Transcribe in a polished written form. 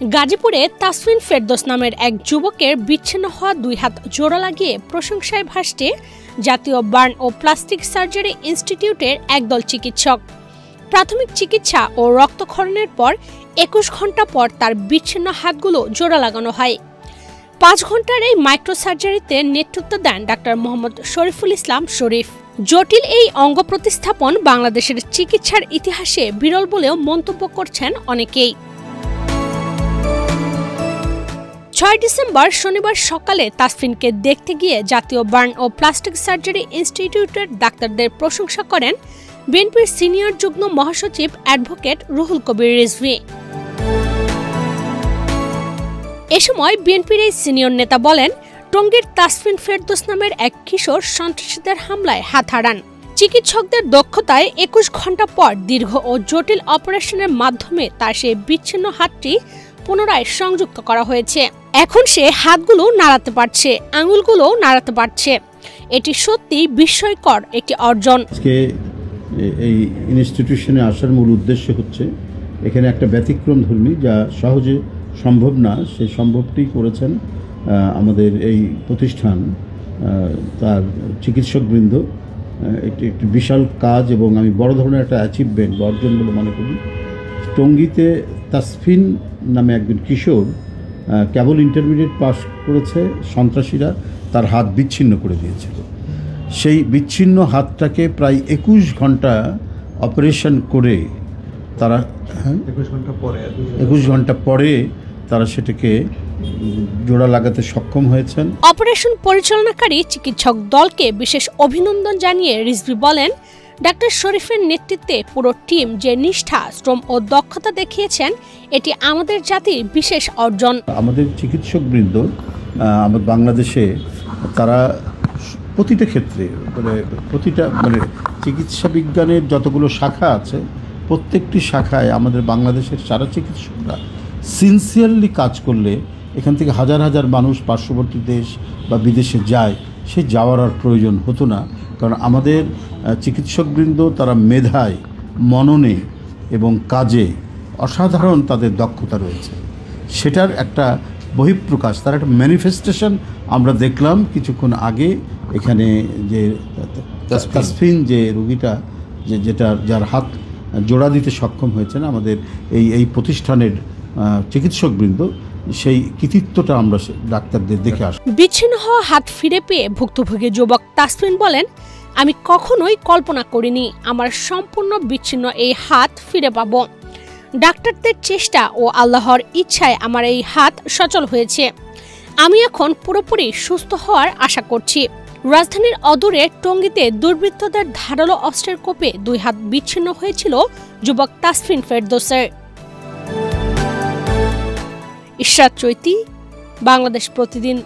গাজীপুরে তাসফিন ফেরদৌস নামের এক যুবকের বিচ্ছিন্ন হওয়া 2 হাত জোড়া লাগিয়ে প্রশংসায় ভাসছে জাতীয় বার্ন ও প্লাস্টিক সার্জারি ইনস্টিটিউটের একদল চিকিৎসক। প্রাথমিক চিকিৎসা ও রক্তক্ষরণের পর 21 ঘন্টা পর তার বিচ্ছিন্ন হাতগুলো জোড়া লাগানো হয়। 5 ঘন্টার এই মাইক্রো সার্জারিতে নেতৃত্ব দেন ডাক্তার মোহাম্মদ শরীফুল ইসলাম শরীফ। জটিল এই অঙ্গ প্রতিস্থাপন বাংলাদেশের চিকিৎসার ইতিহাসে বিরল বলেও মন্তব্য করছেন অনেকেই। 6 ডিসেম্বর শনিবার সকালে তাসফিনকে দেখতে গিয়ে জাতীয় বার্ন ও প্লাস্টিক সার্জারি ইনস্টিটিউটের ডাক্তারদের প্রশংসা করেন বিএনপির সিনিয়র যুগ্ম মহাসচিব অ্যাডভোকেট রুহুল কবির রিজভী। এ সময় বিএনপির এই সিনিয়র নেতা বলেন, টঙ্গীর তাসফিন ফেরদৌস নামের এক কিশোর সন্ত্রাসীদের হামলায় হাত হারান। চিকিৎসকদের দক্ষতায় 21 ঘন্টা পর দীর্ঘ ও জটিল অপারেশনের মাধ্যমে তার সেই বিচ্ছিন্ন হাতটি পুনরায় সংযুক্ত করা হয়েছে। এখন সে হাতগুলো নাড়াতে পারছে, আঙুলগুলো নাড়াতে পারছে। এটি সত্যি বিস্ময়কর একটি অর্জন। আজকে এই ইনস্টিটিউশনে আসার মূল উদ্দেশ্য হচ্ছে এখানে একটা ব্যতিক্রম ধর্মী, যা সহজে সম্ভব না, সেই সম্ভবটি করেছেন আমাদের এই প্রতিষ্ঠান, তার চিকিৎসকবৃন্দ। একটি বিশাল কাজ এবং আমি বড় ধরনের একটা অ্যাচিভমেন্ট বা অর্জন বলে মনে করি। টঙ্গীতে তাসফিন নামে একজন কিশোর কেবল ইন্টারমিডিয়েট পাস করেছে, সন্ত্রাসীরা তার হাত বিচ্ছিন্ন করে দিয়েছিল। সেই বিচ্ছিন্ন হাতটাকে প্রায় 21 ঘন্টা অপারেশন করে তারা 21 ঘন্টা পরে তারা সেটাকে জোড়া লাগাতে সক্ষম হয়েছেন। অপারেশন পরিচালনাকারী চিকিৎসক দলকে বিশেষ অভিনন্দন জানিয়ে রিজভী বলেন, ডাক্তার শরীফের নেতৃত্বে পুরো টিম যে নিষ্ঠা, শ্রম ও দক্ষতা দেখিয়েছেন, এটি আমাদের জাতির বিশেষ অর্জন। আমাদের চিকিৎসকবৃন্দ আমাদের বাংলাদেশে তারা প্রতিটা ক্ষেত্রে প্রতিটা চিকিৎসা বিজ্ঞানের যতগুলো শাখা আছে, প্রত্যেকটি শাখায় আমাদের বাংলাদেশের সারা চিকিৎসকরা সিনসিয়ারলি কাজ করলে এখান থেকে হাজার হাজার মানুষ পার্শ্ববর্তী দেশ বা বিদেশে যায়, সে যাওয়ার আর প্রয়োজন হতো না। কারণ আমাদের চিকিৎসকবৃন্দ তারা মেধায়, মননে এবং কাজে অসাধারণ তাদের দক্ষতা রয়েছে। সেটার একটা বহিঃপ্রকাশ, তার একটা ম্যানিফেস্টেশন আমরা দেখলাম কিছুক্ষণ আগে এখানে। যে তাসফিন যে রোগীটা যার হাত জোড়া দিতে সক্ষম হয়েছেন আমাদের এই প্রতিষ্ঠানের চিকিৎসকবৃন্দ, সেই কৃতিত্বটা আমরা ডাক্তারদের দেখে আসি। বিচ্ছিন্ন হওয়া হাত ফিরে পেয়ে ভুক্তভোগী যুবক তাসফিন বলেন, আমি কখনোই কল্পনা করিনি আমার সম্পূর্ণ বিচ্ছিন্ন এই হাত ফিরে পাব। ডাক্তারদের চেষ্টা ও আল্লাহর ইচ্ছায় আমার এই হাত সচল হয়েছে। আমি এখন পুরোপুরি সুস্থ হওয়ার আশা করছি। রাজধানীর অদূরে টঙ্গীতে দুর্বৃত্তদের ধারালো অস্ত্রের কোপে 2 হাত বিচ্ছিন্ন হয়েছিল যুবক তাসফিন ফেরদৌসের। ইশরাত চৈতি, বাংলাদেশ প্রতিদিন।